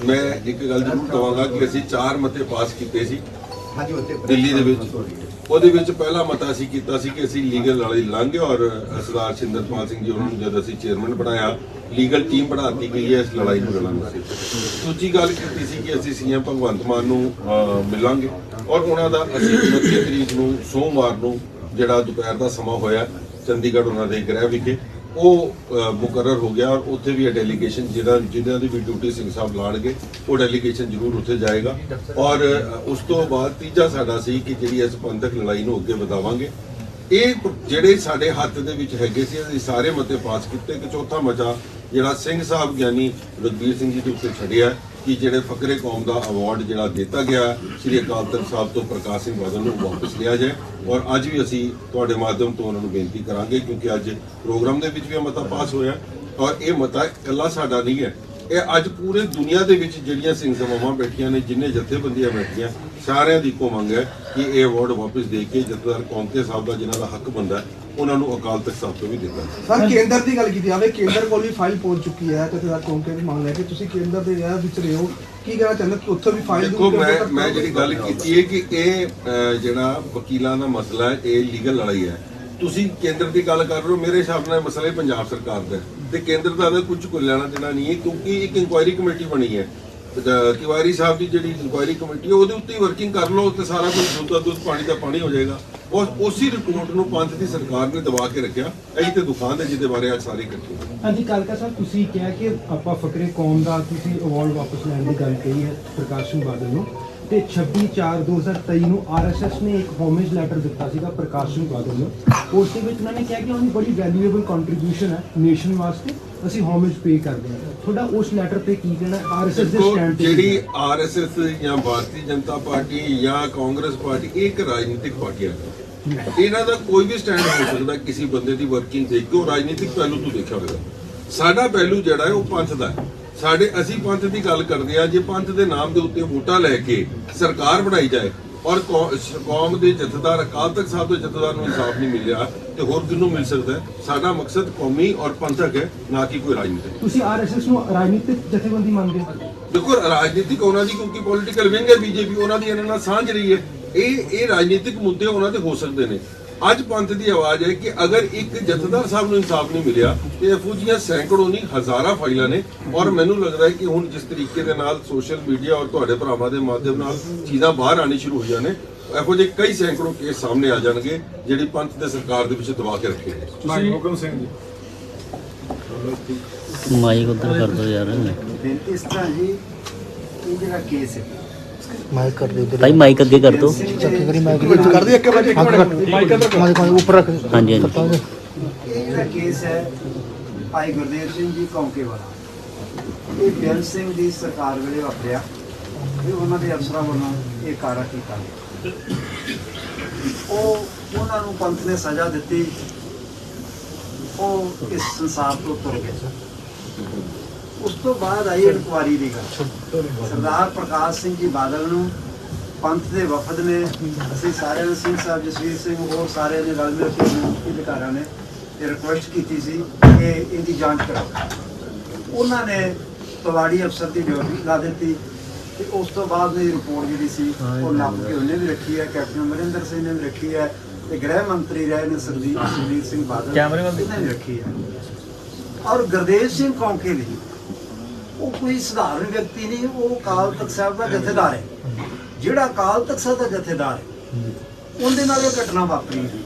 ਮੈਂ ਇੱਕ ਗੱਲ ਜ਼ਰੂਰ ਕਹਾਂਗਾ ਕਿ ਅਸੀਂ 4 ਮਤੇ ਪਾਸ ਕੀਤੇ ਸੀ ਦਿੱਲੀ ਦੇ ਵਿੱਚ। ਉਹਦੇ ਵਿੱਚ ਪਹਿਲਾ ਮਤਾ ਅਸੀਂ ਕੀਤਾ ਸੀ ਕਿ ਅਸੀਂ ਲੀਗਲ ਲੜਾਈ ਲਾਂਘੇ ਔਰ ਸਰਦਾਰ ਸਿੰਦਰਪਾਲ ਸਿੰਘ ਜੀ ਉਹਨਾਂ ਨੂੰ ਜਦ ਅਸੀਂ ਚੇਅਰਮੈਨ ਬਣਾਇਆ, ਲੀਗਲ ਟੀਮ ਬਣਾਤੀ ਗਈ ਹੈ ਇਸ ਲੜਾਈ ਨੂੰ ਲੜਨ ਵਾਸਤੇ। ਦੂਜੀ ਗੱਲ ਕੀਤੀ ਸੀ ਕਿ ਅਸੀਂ ਸੀਐਮ ਭਗਵੰਤ ਮਾਨ ਨੂੰ ਮਿਲਾਂਗੇ ਔਰ ਉਹਨਾਂ ਦਾ ਅਸੀਂ 29 ਤਰੀਕ ਨੂੰ ਸੋਮਵਾਰ ਨੂੰ ਜਿਹੜਾ ਦੁਪਹਿਰ ਦਾ ਸਮਾਂ ਹੋਇਆ ਚੰਡੀਗੜ੍ਹ ਉਹਨਾਂ ਦੇ ਗ੍ਰਹਿ ਵਿਖੇ ਉਹ ਮੁਕਰਰ ਹੋ ਗਿਆ ਔਰ ਉੱਥੇ ਵੀ ਇਹ ਡੈਲੀਗੇਸ਼ਨ ਜਿਹਨਾਂ ਦੀ ਵੀ ਡਿਊਟੀ ਸਿੰਘ ਸਾਹਿਬ ਲਾਣਗੇ ਉਹ ਡੈਲੀਗੇਸ਼ਨ ਜ਼ਰੂਰ ਉੱਥੇ ਜਾਏਗਾ। ਔਰ ਉਸ ਤੋਂ ਬਾਅਦ ਤੀਜਾ ਸਾਡਾ ਸੀ ਕਿ ਜਿਹੜੀ ਇਸ ਪੰਥਕ ਲੜਾਈ ਨੂੰ ਅੱਗੇ ਵਧਾਵਾਂਗੇ। ਇਹ ਜਿਹੜੇ ਸਾਡੇ ਹੱਥ ਦੇ ਵਿੱਚ ਹੈਗੇ ਸੀ ਅਸੀਂ ਸਾਰੇ ਮਤੇ ਪਾਸ ਕੀਤੇ। ਕਿ ਚੌਥਾ ਮਤਾ ਜਿਹੜਾ ਸਿੰਘ ਸਾਹਿਬ ਗਿਆਨੀ ਰਘਬੀਰ ਸਿੰਘ ਜੀ ਦੇ ਉੱਤੇ ਛੱਡਿਆ ਕਿ ਜਿਹੜੇ ਫਕਰੇ ਕੌਮ ਦਾ ਅਵਾਰਡ ਜਿਹੜਾ ਦਿੱਤਾ ਗਿਆ ਸ੍ਰੀ ਅਕਾਲ ਤਖਤ ਸਾਹਿਬ ਤੋਂ ਪ੍ਰਕਾਸ਼ ਸਿੰਘ ਬਾਦਲ ਨੂੰ ਵਾਪਸ ਲਿਆ ਜਾਏ। ਔਰ ਅੱਜ ਵੀ ਅਸੀਂ ਤੁਹਾਡੇ ਮਾਧਿਅਮ ਤੋਂ ਉਹਨਾਂ ਨੂੰ ਬੇਨਤੀ ਕਰਾਂਗੇ ਕਿਉਂਕਿ ਅੱਜ ਪ੍ਰੋਗਰਾਮ ਦੇ ਵਿੱਚ ਵੀ ਇਹ ਮਤਾ ਪਾਸ ਹੋਇਆ ਔਰ ਇਹ ਮਤਾ ਇਕੱਲਾ ਸਾਡਾ ਨਹੀਂ ਹੈ, ਇਹ ਅੱਜ ਪੂਰੇ ਦੁਨੀਆ ਦੇ ਵਿੱਚ ਜਿਹੜੀਆਂ ਸਿੰਘ ਸਭਾਵਾਂ ਬੈਠੀਆਂ ਨੇ, ਜਿੰਨੇ ਜਥੇਬੰਦੀਆਂ ਬੈਠੀਆਂ, ਸਾਰਿਆਂ ਦੀ ਇੱਕੋ ਮੰਗ ਹੈ ਕਿ ਇਹ ਅਵਾਰਡ ਵਾਪਸ ਦੇ ਕੇ ਜਥੇਦਾਰ ਕੌਂਕੇ ਸਾਹਿਬ ਦਾ ਜਿਨ੍ਹਾਂ ਦਾ ਹੱਕ ਬਣਦਾ ਉਹਨਾਂ ਨੂੰ ਅਕਾਲ ਤਖਤ ਸਾਹਿਬ ਤੋਂ ਵੀ ਦਿੱਤਾ। ਸਰ ਕੇਂਦਰ ਦੀ ਗੱਲ ਕੀਤੀ ਜਾਵੇ, ਕੇਂਦਰ ਕੋਲ ਵੀ ਫਾਈਲ ਪਹੁੰਚ ਚੁੱਕੀ ਹੈ ਜਥੇਦਾਰ ਕੌਂਕੇ ਦੀ ਮੰਗ ਲੈ ਕੇ, ਤੁਸੀਂ ਕੇਂਦਰ ਦੇ ਵਿੱਚ ਰਹੇ ਹੋ, ਕੀ ਕਹਿਣਾ ਚਾਹੁੰਦੇ ਕਿ ਉੱਥੇ ਵੀ ਫਾਈਲ? ਦੇਖੋ ਮੈਂ ਜਿਹੜੀ ਗੱਲ ਕੀਤੀ ਹੈ ਕਿ ਇਹ ਜਿਹੜਾ ਵਕੀਲਾਂ ਦਾ ਮਸਲਾ ਹੈ ਇਹ ਲੀਗਲ ਲੜਾਈ ਹੈ। ਤੁਸੀਂ ਕੇਂਦਰ ਦੀ ਗੱਲ ਕਰ ਰਹੇ ਹੋ, ਮੇਰੇ ਹਿਸਾਬ ਨਾਲ ਮਸਲਾ ਪੰਜਾਬ ਸਰਕਾਰ ਦਾ ਤੇ ਕੇਂਦਰ ਦਾ ਕੁਝ ਲੈਣਾ ਦੇਣਾ ਨਹੀਂ ਹੈ ਕਿਉਂਕਿ ਇੱਕ ਇਨਕੁਆਇਰੀ ਕਮੇਟੀ ਬਣੀ ਹੈ। ਤਿਵਾਰੀ ਸਾਹਿਬ ਦੀ ਜਿਹੜੀ ਇਨਕੁਆਇਰੀ ਕਮੇਟੀ ਹੈ ਉਹਦੇ ਉੱਤੇ ਵਰਕਿੰਗ ਕਰ ਲਓ ਤੇ ਸਾਰਾ ਕੁਝ ਦੁੱਧ ਦਾ ਦੁੱਧ ਪਾਣੀ ਦਾ ਪਾਣੀ ਹੋ ਜਾਏਗਾ। ਔਰ ਉਸੇ ਰਿਪੋਰਟ ਨੂੰ ਪੰਥ ਦੀ ਸਰਕਾਰ ਨੇ ਦਬਾ ਕੇ ਰੱਖਿਆ। ਇਹੀ ਤੇ ਦੁਕਾਨ ਹੈ ਜਿਹਦੇ ਬਾਰੇ ਅੱਜ ਸਾਰੇ ਇਕੱਠੇ ਹੋਏ। ਹਾਂਜੀ ਕਾਲਕਾ ਸਾਹਿਬ, ਤੁਸੀਂ ਕਿਹਾ ਕਿ ਆਪਾਂ ਫਕਰੇ ਕੌਮ ਦਾ ਤੁਸੀਂ ਅਵਾਰਡ ਵਾਪਸ ਲੈਣ ਦੀ ਗੱਲ ਕਹੀ ਹੈ ਪ੍ਰਕਾਸ਼ ਸਿੰਘ ਬਾਦਲ ਨੂੰ, ਤੇ 26/4/2023 ਨੂੰ ਆਰਐਸਐਸ ਨੇ ਇੱਕ ਹੋਮੇਜ ਲੈਟਰ ਦਿੱਤਾ ਸੀਗਾ ਪ੍ਰਕਾਸ਼ ਸਿੰਘ ਬਾਦਲ ਨੂੰ। ਉਸ ਦੇ ਵਿੱਚ ਉਹਨਾਂ ਨੇ ਕਿਹਾ ਕਿ ਉਹਦੀ ਬੜੀ ਵੈਲਿਊਏਬਲ ਕੰਟਰੀਬਿਊਸ਼ਨ ਹੈ ਨੇਸ਼ਨ ਵਾਸਤੇ, ਅਸੀਂ ਹੋਮੇਜ ਪੇ ਕਰਦੇ ਹਾਂ। ਤੁਹਾਡਾ ਉਸ ਲੈਟਰ ਤੇ ਕੀ ਕਹਿਣਾ ਆਰਐਸਐਸ ਦੇ ਸਟੈਂਡ ਤੇ? ਜਿਹੜੀ ਆਰਐਸਐਸ ਜਾਂ ਭਾਰਤੀ ਜਨਤਾ ਪਾਰਟੀ ਜਾਂ ਕਾਂਗਰਸ ਪਾਰਟੀ ਇਹ ਇੱਕ ਰਾਜਨੀਤਿਕ ਪਾਰਟੀ ਹੈ। ਇਹਨਾਂ ਦਾ ਕੋਈ ਵੀ ਸਟੈਂਡ ਹੋ ਸਕਦਾ ਕਿਸੇ ਬੰਦੇ ਦੀ ਵਰਕਿੰਗ ਦੇਖ ਕੇ, ਉਹ ਰਾਜਨੀਤਿਕ ਪਹਿਲੂ ਤੋਂ ਦੇਖਿਆ ਹੋਵੇਗਾ। ਸਾਡਾ ਪਹਿਲੂ ਜਿਹੜਾ ਹੈ ਉਹ ਪੰਥ ਦਾ ਹੈ। ਅਸੀਂ ਪੰਥ ਦੀ ਗੱਲ ਕਰਦੇ ਆ, ਜੇ ਪੰਥ ਦੇ ਨਾਮ ਦੇ ਉੱਤੇ ਵੋਟਾਂ ਲੈ ਕੇ ਸਰਕਾਰ ਬਣਾਈ ਜਾਏ ਔਰ ਕੌਮ ਦੇ ਜਥੇਦਾਰ ਅਕਾਲ ਤਖਤ ਸਾਹਿਬ ਦੇ ਜਥੇਦਾਰ ਨੂੰ ਇਨਸਾਫ ਨਹੀਂ ਮਿਲਿਆ ਤੇ ਹੋਰ ਕਿਹਨੂੰ ਮਿਲ ਸਕਦਾ ਹੈ? ਸਾਡਾ ਮਕਸਦ ਕੌਮੀ ਔਰ ਪੰਥਕ ਹੈ, ਨਾ ਕਿ ਕੋਈ ਰਾਜਨੀਤਿਕ। ਤੁਸੀਂ ਆਰਐਸਐਸ ਨੂੰ ਰਾਜਨੀਤਿਕ ਜਥੇਬੰਦੀ ਮੰਨਦੇ ਹੋ? ਦੇਖੋ, ਰਾਜਨੀਤਿਕ ਉਹਨਾਂ ਦੀ ਕਿਉਂਕਿ ਪੋਲੀਟੀਕਲ ਵਿੰਗ ਹੈ ਬੀਜੇਪੀ, ਉਹਨਾਂ ਦੀ ਇਹਨਾਂ ਨਾਲ ਸਾਂਝ ਰਹੀ ਹੈ। ਇਹ ਰਾਜਨੀਤਿਕ ਮੁੱਦੇ ਉਹਨਾਂ ਦੇ ਹੋ ਸਕਦੇ ਨੇ। ਅੱਜ ਪੰਥ ਦੀ ਆਵਾਜ਼ ਹੈ ਕਿ ਅਗਰ ਇੱਕ ਜਥੇਦਾਰ ਸਾਹਿਬ ਨੂੰ ਇਨਸਾਫ ਨਹੀਂ ਮਿਲਿਆ ਤੇ ਇਹੋ ਜਿਹੀਆਂ ਸੈਂਕੜੋਂ ਨਹੀਂ ਹਜ਼ਾਰਾਂ ਫਾਈਲਾਂ ਨੇ। ਔਰ ਮੈਨੂੰ ਲੱਗਦਾ ਹੈ ਕਿ ਹੁਣ ਜਿਸ ਤਰੀਕੇ ਦੇ ਨਾਲ ਸੋਸ਼ਲ ਮੀਡੀਆ ਔਰ ਤੁਹਾਡੇ ਭਰਾਵਾਂ ਦੇ ਮਾਧਿਅਮ ਨਾਲ ਚੀਜ਼ਾਂ ਬਾਹਰ ਆਣੀ ਸ਼ੁਰੂ ਹੋਈਆਂ ਨੇ, ਇਹੋ ਜਿਹੇ ਕਈ ਸੈਂਕੜੋਂ ਕੇਸ ਸਾਹਮਣੇ ਆ ਜਾਣਗੇ ਜਿਹੜੀ ਪੰਥ ਦੇ ਸਰਕਾਰ ਦੇ ਵਿੱਚ ਦਬਾ ਕੇ ਰੱਖੇ ਨੇ। ਭਾਈ ਹੁਕਮ ਸਿੰਘ ਜੀ, ਮਾਈਕ ਉੱਧਰ ਕਰ ਦੋ ਯਾਰ। ਇਸ ਤਰ੍ਹਾਂ ਜੀ, ਇਹ ਜਿਹੜਾ ਕੇਸ ਹੈ ਮਾਈਕ ਕਰ ਦਿਓ ਭਾਈ, ਮਾਈਕ ਅੱਗੇ ਕਰ ਦੋ। ਕਰ ਦੇ ਇੱਕ ਮਿੰਟ ਮਾਈਕ ਉੱਪਰ ਰੱਖ। ਹਾਂਜੀ ਇਹ ਜਿਹੜਾ ਕੇਸ ਹੈ ਭਾਈ ਗੁਰਦੇਵ ਸਿੰਘ ਜੀ ਕੌਂਕੇ ਵਾਲਾ, ਇਹ ਬੇਅੰਤ ਸਿੰਘ ਦੀ ਸਰਕਾਰ ਵੇਲੇ ਵਾਪਰਿਆ। ਇਹ ਉਹਨਾਂ ਦੇ ਅਫਸਰਾਂ ਵੱਲੋਂ ਇਹ ਕਾਰਾ ਕੀਤਾ। ਉਹਨਾਂ ਨੂੰ ਪੰਥ ਨੇ ਸਜ਼ਾ ਦਿੱਤੀ, ਉਹ ਇਸ ਸੰਸਾਰ ਤੋਂ ਤੁਰ ਗਏ। ਉਸ ਤੋਂ ਬਾਅਦ ਆਈ ਇਨਕੁਆਰੀ ਦੀ ਗੱਲ। ਸਰਦਾਰ ਪ੍ਰਕਾਸ਼ ਸਿੰਘ ਜੀ ਬਾਦਲ ਨੂੰ ਪੰਥ ਦੇ ਵਫਦ ਨੇ, ਅਸੀਂ ਸਾਰਿਆਂ ਨੇ, ਸਿੰਘ ਸਾਹਿਬ, ਜਸਵੀਰ ਸਿੰਘ, ਹੋਰ ਸਾਰਿਆਂ ਨੇ ਰਲ ਮਿਲ ਕੇ ਅਧਿਕਾਰਾਂ ਨੇ ਇਹ ਰਿਕੁਐਸਟ ਕੀਤੀ ਸੀ ਕਿ ਇਹਦੀ ਜਾਂਚ ਕਰਾਓ। ਉਹਨਾਂ ਨੇ ਤਵਾੜੀ ਅਫਸਰ ਦੀ ਡਿਊਟੀ ਲਾ ਦਿੱਤੀ ਤੇ ਉਸ ਤੋਂ ਬਾਅਦ ਦੀ ਰਿਪੋਰਟ ਜਿਹੜੀ ਸੀ ਉਹ ਨੱਪ ਕੇ ਉਹਨੇ ਵੀ ਰੱਖੀ ਹੈ, ਕੈਪਟਨ ਅਮਰਿੰਦਰ ਸਿੰਘ ਨੇ ਵੀ ਰੱਖੀ ਹੈ ਤੇ ਗ੍ਰਹਿ ਮੰਤਰੀ ਰਹੇ ਨੇ ਸੁਖਬੀਰ ਸਿੰਘ ਬਾਦਲ, ਇਹਨਾਂ ਨੇ ਰੱਖੀ ਹੈ। ਔਰ ਗੁਰਦੇਵ ਸਿੰਘ ਕੌਂਕੇ ਲਈ ਉਹ ਕੋਈ ਸਧਾਰਨ ਵਿਅਕਤੀ ਨਹੀਂ, ਉਹ ਅਕਾਲ ਤਖਤ ਸਾਹਿਬ ਦਾ ਜਥੇਦਾਰ ਹੈ। ਜਿਹੜਾ ਅਕਾਲ ਤਖਤ ਸਾਹਿਬ ਦਾ ਜਥੇਦਾਰ ਹੈ ਉਹਦੇ ਨਾਲ ਇਹ ਘਟਨਾ ਵਾਪਰੀ।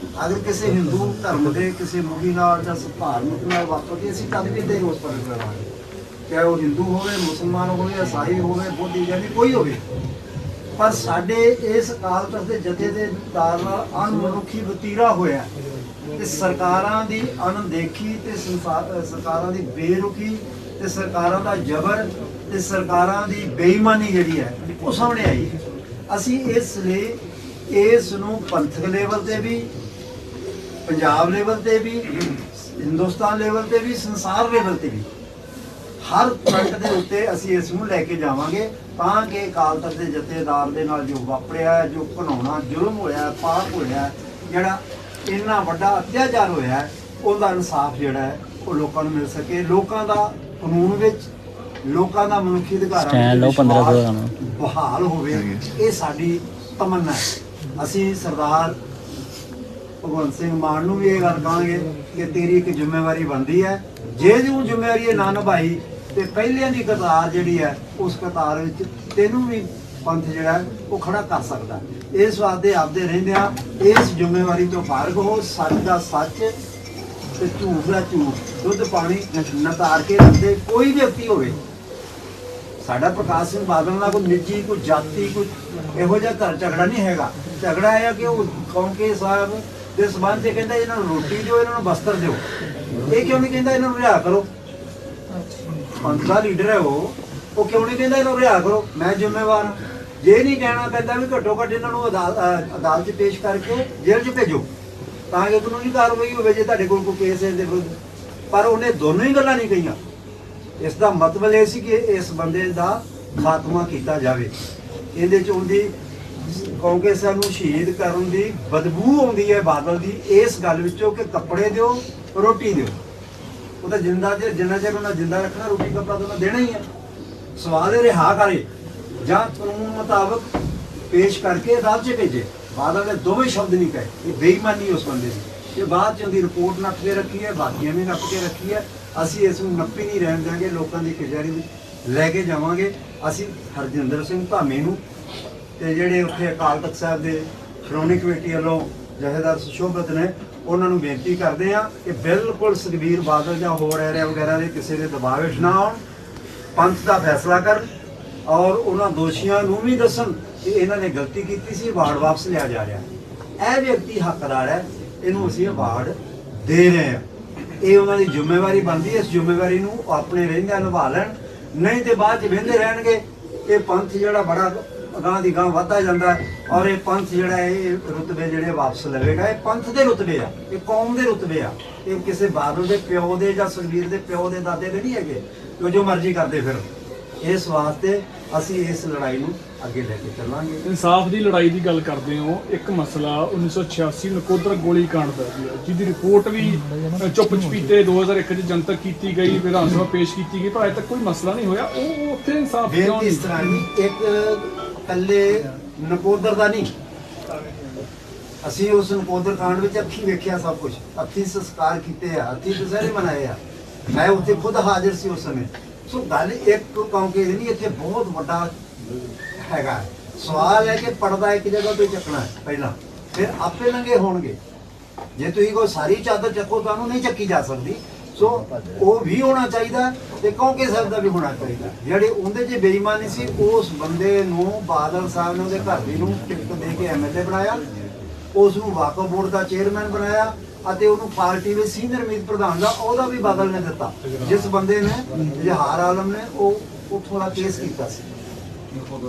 ਅਗਰ ਕਿਸੇ ਹਿੰਦੂ ਧਰਮ ਦੇ ਕਿਸੇ ਮੁਖੀ ਨਾਲ ਜਾਂ ਧਾਰਮਿਕ ਨਾਲ ਵਾਪਰਦੀ, ਅਸੀਂ ਕਦੇ ਵੀ ਤੇ ਰੋਸ ਪ੍ਰਗਟ ਕਰਾਂਗੇ, ਚਾਹੇ ਉਹ ਹਿੰਦੂ ਹੋਵੇ, ਮੁਸਲਮਾਨ ਹੋਵੇ, ਈਸਾਈ ਹੋਵੇ, ਬੋਧੀ ਜਾਨੀ ਕੋਈ ਹੋਵੇ। ਪਰ ਸਾਡੇ ਇਸ ਅਕਾਲ ਤਖਤ ਦੇ ਜਥੇਦਾਰ ਨਾਲ ਅਣਮਨੁੱਖੀ ਵਤੀਰਾ ਹੋਇਆ ਤੇ ਸਰਕਾਰਾਂ ਦੀ ਅਣਦੇਖੀ ਤੇ ਸਰਕਾਰਾਂ ਦੀ ਬੇਰੁਖੀ ਤੇ ਸਰਕਾਰਾਂ ਦਾ ਜ਼ਬਰ ਤੇ ਸਰਕਾਰਾਂ ਦੀ ਬੇਈਮਾਨੀ ਜਿਹੜੀ ਹੈ ਉਹ ਸਾਹਮਣੇ ਆਈ। ਅਸੀਂ ਇਸ ਲਈ ਇਸ ਨੂੰ ਪੰਥਕ ਲੈਵਲ ਤੇ ਵੀ, ਪੰਜਾਬ ਲੈਵਲ ਤੇ ਵੀ, ਹਿੰਦੁਸਤਾਨ ਲੈਵਲ ਤੇ ਵੀ, ਸੰਸਾਰ ਲੈਵਲ ਤੇ ਵੀ, ਹਰ ਫਰੰਟ ਦੇ ਉੱਤੇ ਅਸੀਂ ਇਸ ਨੂੰ ਲੈ ਕੇ ਜਾਵਾਂਗੇ ਤਾਂ ਕਿ ਅਕਾਲ ਤਖਤ ਦੇ ਜਥੇਦਾਰ ਦੇ ਨਾਲ ਜੋ ਵਾਪਰਿਆ, ਜੋ ਘਿਨਾਉਣਾ ਜ਼ੁਲਮ ਹੋਇਆ, ਪਾਪ ਹੋਇਆ, ਜਿਹੜਾ ਇੰਨਾ ਵੱਡਾ ਅਤਿਆਚਾਰ ਹੋਇਆ, ਉਹਦਾ ਇਨਸਾਫ ਜਿਹੜਾ ਹੈ ਉਹ ਲੋਕਾਂ ਨੂੰ ਮਿਲ ਸਕੇ। ਲੋਕਾਂ ਦਾ ਕਾਨੂੰਨ ਵਿੱਚ, ਲੋਕਾਂ ਦਾ ਮਨੁੱਖੀ ਅਧਿਕਾਰਾਂ ਵਿੱਚ ਬਹਾਲ ਹੋਵੇ, ਇਹ ਸਾਡੀ ਤਮੰਨਾ ਹੈ। ਅਸੀਂ ਸਰਦਾਰ ਭਗਵੰਤ ਸਿੰਘ ਮਾਨ ਨੂੰ ਵੀ ਇਹ ਗੱਲ ਕਹਾਂਗੇ ਕਿ ਤੇਰੀ ਇੱਕ ਜ਼ਿੰਮੇਵਾਰੀ ਬਣਦੀ ਹੈ। ਜੇ ਤੂੰ ਜ਼ਿੰਮੇਵਾਰੀ ਇਹ ਨਾ ਨਿਭਾਈ ਤੇ ਪਹਿਲਿਆਂ ਦੀ ਕਤਾਰ ਜਿਹੜੀ ਹੈ ਉਸ ਕਤਾਰ ਵਿੱਚ ਤੈਨੂੰ ਵੀ ਪੰਥ ਜਿਹੜਾ ਹੈ ਉਹ ਖੜਾ ਕਰ ਸਕਦਾ। ਇਸ ਵਾਸਤੇ ਆਪਦੇ ਰਹਿੰਦਿਆਂ ਇਸ ਜ਼ਿੰਮੇਵਾਰੀ ਤੋਂ ਫਾਰਗ ਹੋ, ਸੱਚ ਦਾ ਸੱਚ ਤੇ ਝੂਠ ਦਾ ਝੂਠ, ਦੁੱਧ ਪਾਣੀ ਨਤਾਰ ਕੇ ਰੱਖਦੇ ਕੋਈ ਵਿਅਕਤੀ ਹੋਵੇ। ਸਾਡਾ ਪ੍ਰਕਾਸ਼ ਸਿੰਘ ਬਾਦਲ ਨਾਲ ਕੋਈ ਨਿੱਜੀ, ਕੋਈ ਜਾਤੀ, ਕੋਈ ਇਹੋ ਜਿਹਾ ਘਰ ਝਗੜਾ ਨਹੀਂ ਹੈਗਾ। ਝਗੜਾ ਇਹ ਹੈ ਕਿ ਉਹ ਕੌਂਕੇ ਸਾਹਿਬ ਦੇ ਸਬੰਧ 'ਚ ਕਹਿੰਦਾ ਇਹਨਾਂ ਨੂੰ ਰੋਟੀ ਦਿਓ, ਇਹਨਾਂ ਨੂੰ ਬਸਤਰ ਦਿਓ। ਇਹ ਕਿਉਂ ਨਹੀਂ ਕਹਿੰਦਾ ਇਹਨਾਂ ਨੂੰ ਰਿਹਾ ਕਰੋ? ਪੰਥ ਦਾ ਲੀਡਰ ਹੈ ਉਹ ਕਿਉਂ ਨਹੀਂ ਕਹਿੰਦਾ ਇਹਨੂੰ ਰਿਹਾ ਕਰੋ, ਮੈਂ ਜ਼ਿੰਮੇਵਾਰ ਹਾਂ। ਜੇ ਨਹੀਂ ਕਹਿਣਾ ਪੈਂਦਾ ਵੀ ਘੱਟੋ ਘੱਟ ਇਹਨਾਂ ਨੂੰ ਅਦਾਲਤ 'ਚ ਪੇਸ਼ ਕਰਕੇ ਜੇਲ੍ਹ 'ਚ ਭੇਜੋ ਤਾਂ ਕਿ ਕਾਨੂੰਨੀ ਕਾਰਵਾਈ ਹੋਵੇ ਜੇ ਤੁਹਾਡੇ ਕੋਲ ਕੋਈ ਕੇਸ ਹੈ ਇਹਦੇ ਵਿਰੁੱਧ। ਪਰ ਉਹਨੇ ਦੋਨੋਂ ਹੀ ਗੱਲਾਂ ਨਹੀਂ ਕਹੀਆਂ। ਇਸ ਦਾ ਮਤਲਬ ਇਹ ਸੀ ਕਿ ਇਸ ਬੰਦੇ ਦਾ ਖਾਤਮਾ ਕੀਤਾ ਜਾਵੇ। ਇਹਦੇ 'ਚ ਉਹਦੀ ਕੌਂਕੇ ਸਾਹਿਬ ਨੂੰ ਸ਼ਹੀਦ ਕਰਨ ਦੀ ਬਦਬੂ ਆਉਂਦੀ ਹੈ ਬਾਦਲ ਦੀ ਇਸ ਗੱਲ ਵਿੱਚੋਂ ਕਿ ਕੱਪੜੇ ਦਿਓ, ਰੋਟੀ ਦਿਓ। ਉਹ ਤਾਂ ਜਿੰਨਾ ਚਿਰ ਉਹਨਾਂ ਜਿੰਦਾ ਰੱਖਣਾ, ਰੋਟੀ ਕੱਪੜਾ ਤਾਂ ਦੇਣਾ ਹੀ ਹੈ। ਸਵਾਲ ਇਹ ਰਿਹਾ ਕਰੇ ਜਾਂ ਕਾਨੂੰਨ ਮੁਤਾਬਕ ਪੇਸ਼ ਕਰਕੇ ਅਦਾਲਤ 'ਚ ਭੇਜੇ। ਬਾਦਲ ਨੇ ਦੋਵੇਂ ਸ਼ਬਦ ਨਹੀਂ ਕਹੇ। ਇਹ ਬੇਈਮਾਨੀ ਉਸ ਬੰਦੇ ਦੀ। ਇਹ ਬਾਅਦ 'ਚ ਉਹਦੀ ਰਿਪੋਰਟ ਨੱਪ ਕੇ ਰੱਖੀ ਹੈ, ਬਾਕੀਆਂ ਵੀ ਨੱਪ ਕੇ ਰੱਖੀ ਹੈ। ਅਸੀਂ ਇਸ ਨੂੰ ਨੱਪੀ ਨਹੀਂ ਰਹਿਣ ਦਿਆਂਗੇ, ਲੋਕਾਂ ਦੀ ਕਚਹਿਰੀ ਵਿੱਚ ਲੈ ਕੇ ਜਾਵਾਂਗੇ। ਅਸੀਂ ਹਰਜਿੰਦਰ ਸਿੰਘ ਧਾਮੀ ਨੂੰ ਤੇ ਜਿਹੜੇ ਉੱਥੇ ਅਕਾਲ ਤਖਤ ਸਾਹਿਬ ਦੇ ਸ਼੍ਰੋਮਣੀ ਕਮੇਟੀ ਵੱਲੋਂ ਜਥੇਦਾਰ ਸੁਸ਼ੋਭਿਤ ਨੇ, ਉਹਨਾਂ ਨੂੰ ਬੇਨਤੀ ਕਰਦੇ ਹਾਂ ਕਿ ਬਿਲਕੁਲ ਸੁਖਬੀਰ ਬਾਦਲ ਜਾਂ ਹੋਰ ਐਰਿਆ ਵਗੈਰਾ ਦੇ ਕਿਸੇ ਦੇ ਦਬਾਅ ਵਿੱਚ ਨਾ ਆਉਣ, ਪੰਥ ਦਾ ਫੈਸਲਾ ਕਰਨ ਔਰ ਉਹਨਾਂ ਦੋਸ਼ੀਆਂ ਨੂੰ ਵੀ ਦੱਸਣ ਕਿ ਇਹਨਾਂ ਨੇ ਗਲਤੀ ਕੀਤੀ ਸੀ, ਅਵਾਰਡ ਵਾਪਸ ਲਿਆ ਜਾ ਰਿਹਾ। ਇਹ ਵਿਅਕਤੀ ਹੱਕਦਾਰ ਹੈ, ਇਹਨੂੰ ਅਸੀਂ ਅਵਾਰਡ ਦੇ ਰਹੇ ਹਾਂ। ਇਹ ਉਹਨਾਂ ਦੀ ਜ਼ਿੰਮੇਵਾਰੀ ਬਣਦੀ ਹੈ। ਇਸ ਜ਼ਿੰਮੇਵਾਰੀ ਨੂੰ ਆਪਣੇ ਰਹਿੰਦਿਆਂ ਨਿਭਾ ਲੈਣ, ਨਹੀਂ ਤੇ ਬਾਅਦ 'ਚ ਵਹਿੰਦੇ ਰਹਿਣਗੇ। ਇਹ ਪੰਥ ਜਿਹੜਾ ਬੜਾ ਅਗਾਂਹ ਦੀ ਗਾਂਹ ਵੱਧਦਾ ਜਾਂਦਾ ਹੈ। ਔਰ ਇਹ ਪੰਥ ਜਿਹੜਾ ਹੈ, ਇਹ ਰੁਤਬੇ ਜਿਹੜੇ ਵਾਪਸ ਲਵੇਗਾ। ਇਹ ਪੰਥ ਦੇ ਰੁਤਬੇ ਆ, ਇਹ ਕੌਮ ਦੇ ਰੁਤਬੇ ਆ। ਇਹ ਕਿਸੇ ਬਾਦਲ ਦੇ ਪਿਓ ਦੇ ਜਾਂ ਸੁਖਬੀਰ ਦੇ ਪਿਓ ਦੇ ਦਾਦੇ ਦੇ ਨਹੀਂ ਹੈਗੇ ਜੋ ਮਰਜ਼ੀ ਕਰਦੇ ਫਿਰ। ਇਸ ਵਾਸਤੇ ਅਸੀਂ ਇਸ ਲੜਾਈ ਨੂੰ ਅੱਗੇ ਲੈ ਕੇ ਚੱਲਾਂਗੇ। ਇਨਸਾਫ ਦੀ ਲੜਾਈ ਦੀ ਗੱਲ ਕਰਦੇ ਹੋ। ਇੱਕ ਮਸਲਾ 1986 ਨਕੋਦਰ ਗੋਲੀकांड ਦਾ ਸੀ, ਜਿਹਦੀ ਰਿਪੋਰਟ ਵੀ ਚੁੱਪ ਚਪੀਤੇ 2001 ਚ ਜਨਤਕ ਕੀਤੀ ਗਈ, ਵਿਧਾਨ ਸਭਾ ਪੇਸ਼ ਕੀਤੀ ਗਈ, ਪਰ ਅਜੇ ਤੱਕ ਕੋਈ ਮਸਲਾ ਨਹੀਂ ਹੋਇਆ। ਉਹ ਉੱਥੇ ਇਨਸਾਫ ਕਿਉਂ ਇਸ ਤਰ੍ਹਾਂ ਨਹੀਂ, ਇੱਕ ਇਕੱਲੇ ਨਕੋਦਰ ਦਾ ਨਹੀਂ, ਅਸੀਂ ਉਸ ਨਕੋਦਰ ਕਾਂਡ ਵਿੱਚ ਅੱਖੀ ਵੇਖਿਆ ਸਭ ਕੁਝ, ਅੱਖੀ ਸੰਸਕਾਰ ਕੀਤੇ ਆ, ਅੱਖੀ ਦੁਸਹਿਰੇ ਮਨਾਏ ਆ। ਮੈਂ ਉੱਥੇ ਖੁਦ ਹਾਜ਼ਰ ਸੀ ਉਸ ਸਮੇਂ। ਸੋ ਗੱਲ ਇੱਕ ਕੌਂਕੇ ਦੀ ਨਹੀਂ, ਇੱਥੇ ਬਹੁਤ ਵੱਡਾ ਹੈਗਾ। ਸਵਾਲ ਹੈ ਕਿ ਪਰਦਾ ਇੱਕ ਜਗ੍ਹਾ ਤੋਂ ਚੱਕਣਾ ਹੈ ਪਹਿਲਾਂ, ਫਿਰ ਆਪੇ ਲੰਗੇ ਹੋਣਗੇ। ਜੇ ਤੁਸੀਂ ਕੋਈ ਸਾਰੀ ਚਾਦਰ ਚੱਕੋ ਤੁਹਾਨੂੰ ਨਹੀਂ ਚੱਕੀ ਜਾ ਸਕਦੀ। ਸੋ ਉਹ ਵੀ ਹੋਣਾ ਚਾਹੀਦਾ ਤੇ ਕੌਂਕੇ ਸਾਹਿਬ ਦਾ ਵੀ ਹੋਣਾ ਚਾਹੀਦਾ। ਜਿਹੜੇ ਉਹਦੇ 'ਚ ਬੇਈਮਾਨੀ ਸੀ, ਉਸ ਬੰਦੇ ਨੂੰ ਬਾਦਲ ਸਾਹਿਬ ਨੇ ਉਹਦੇ ਘਰ ਦੀ ਨੂੰ ਟਿਕਟ ਦੇ ਕੇ ਐਮਐਲਏ ਬਣਾਇਆ, ਉਸ ਨੂੰ ਵਾਕਫ ਬੋਰਡ ਦਾ ਚੇਅਰਮੈਨ ਬਣਾਇਆ ਅਤੇ ਉਹਨੂੰ ਪਾਰਟੀ ਦੇ ਸੀਨੀਅਰ ਮੀਤ ਪ੍ਰਧਾਨ ਦਾ ਉਹਦਾ ਵੀ ਬਾਦਲ ਨੇ ਦਿੱਤਾ। ਜਿਸ ਬੰਦੇ ਨੇ ਜਹਾਰ ਆਲਮ ਨੇ ਉਹ ਉੱਥੋਂ ਦਾ ਕੇਸ ਕੀਤਾ ਸੀ।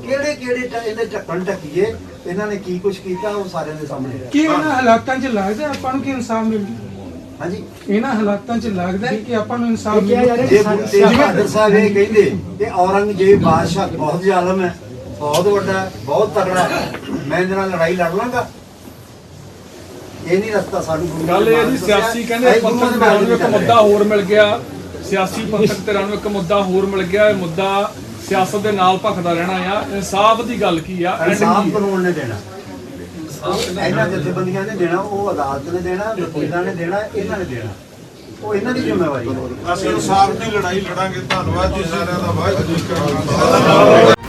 ਕਿਹੜੇ ਇਹਦੇ ਢੱਕਣ ਢੱਕੀਏ, ਇਹਨਾਂ ਨੇ ਕੀ ਕੁਝ ਕੀਤਾ ਉਹ ਸਾਰਿਆਂ ਦੇ ਸਾਹਮਣੇ। ਕੀ ਇਹਨਾਂ ਹਾਲਾਤਾਂ 'ਚ ਲੱਗਦਾ ਆਪਾਂ ਨੂੰ ਕਿ ਇਨਸਾਫ ਮਿਲ ਜੂ? ਹਾਂਜੀ, ਇਹਨਾਂ ਹਾਲਾਤਾਂ 'ਚ ਲੱਗਦਾ ਕਿ ਆਪਾਂ ਨੂੰ ਇਨਸਾਫ ਮਿਲ ਜੂ? ਜੇ ਗੁਰੂ ਤੇਗ ਬਹਾਦਰ ਸਾਹਿਬ ਇਹ ਕਹਿੰਦੇ ਕਿ ਔਰੰਗਜ਼ੇਬ ਬਾਦਸ਼ਾਹ ਬਹੁਤ ਜ਼ਾਲਮ ਹੈ, ਬਹੁਤ ਵੱਡਾ ਹੈ, ਬਹੁਤ ਤਗੜਾ ਹੈ, ਮੈਂ ਇਹਦੇ ਨਾਲ ਲੜਾਈ ਲੜ ਲਾਂਗਾ, ਇਹ ਨਹੀਂ ਰਸਤਾ ਸਾਨੂੰ। ਗੱਲ ਇਹ ਜੀ, ਸਿਆਸੀ ਕਹਿੰਦੇ ਪੰਥਕ ਧਿਰਾਂ ਨੂੰ ਇੱਕ ਮੁੱਦਾ ਹੋਰ ਮਿਲ ਗਿਆ, ਸਿਆਸੀ ਪੰਥਕ ਧਿਰਾਂ ਨੂੰ ਇੱਕ ਮੁੱਦਾ ਹੋਰ ਮਿਲ ਗਿਆ। ਇਹ ਮੁੱਦਾ ਸਿਆਸਤ ਦੇ ਨਾਲ ਭਖਦਾ ਰਹਿਣਾ ਆ। ਇਨਸਾਫ ਦੀ ਗੱਲ ਕੀ ਆ? ਇਨਸਾਫ ਕਾਨੂੰਨ ਨੇ ਦੇਣਾ, ਇਹਨਾਂ ਜਥੇਬੰਦੀਆਂ ਨੇ ਦੇਣਾ, ਉਹ ਅਦਾਲਤ ਨੇ ਦੇਣਾ, ਵਕੀਲਾਂ ਨੇ ਦੇਣਾ, ਇਹਨਾਂ ਨੇ ਦੇਣਾ, ਉਹ ਇਹਨਾਂ ਦੀ ਜ਼ਿੰਮੇਵਾਰੀ ਹੈ। ਅਸੀਂ ਇਨਸਾਫ ਦੀ ਲੜਾਈ ਲੜਾਂਗੇ। ਧੰਨਵਾਦ ਜੀ ਸਾਰਿਆਂ ਦਾ। ਵਾਹਿਗੁਰੂ ਜੀ ਕਾ ਖਾਲਸਾ।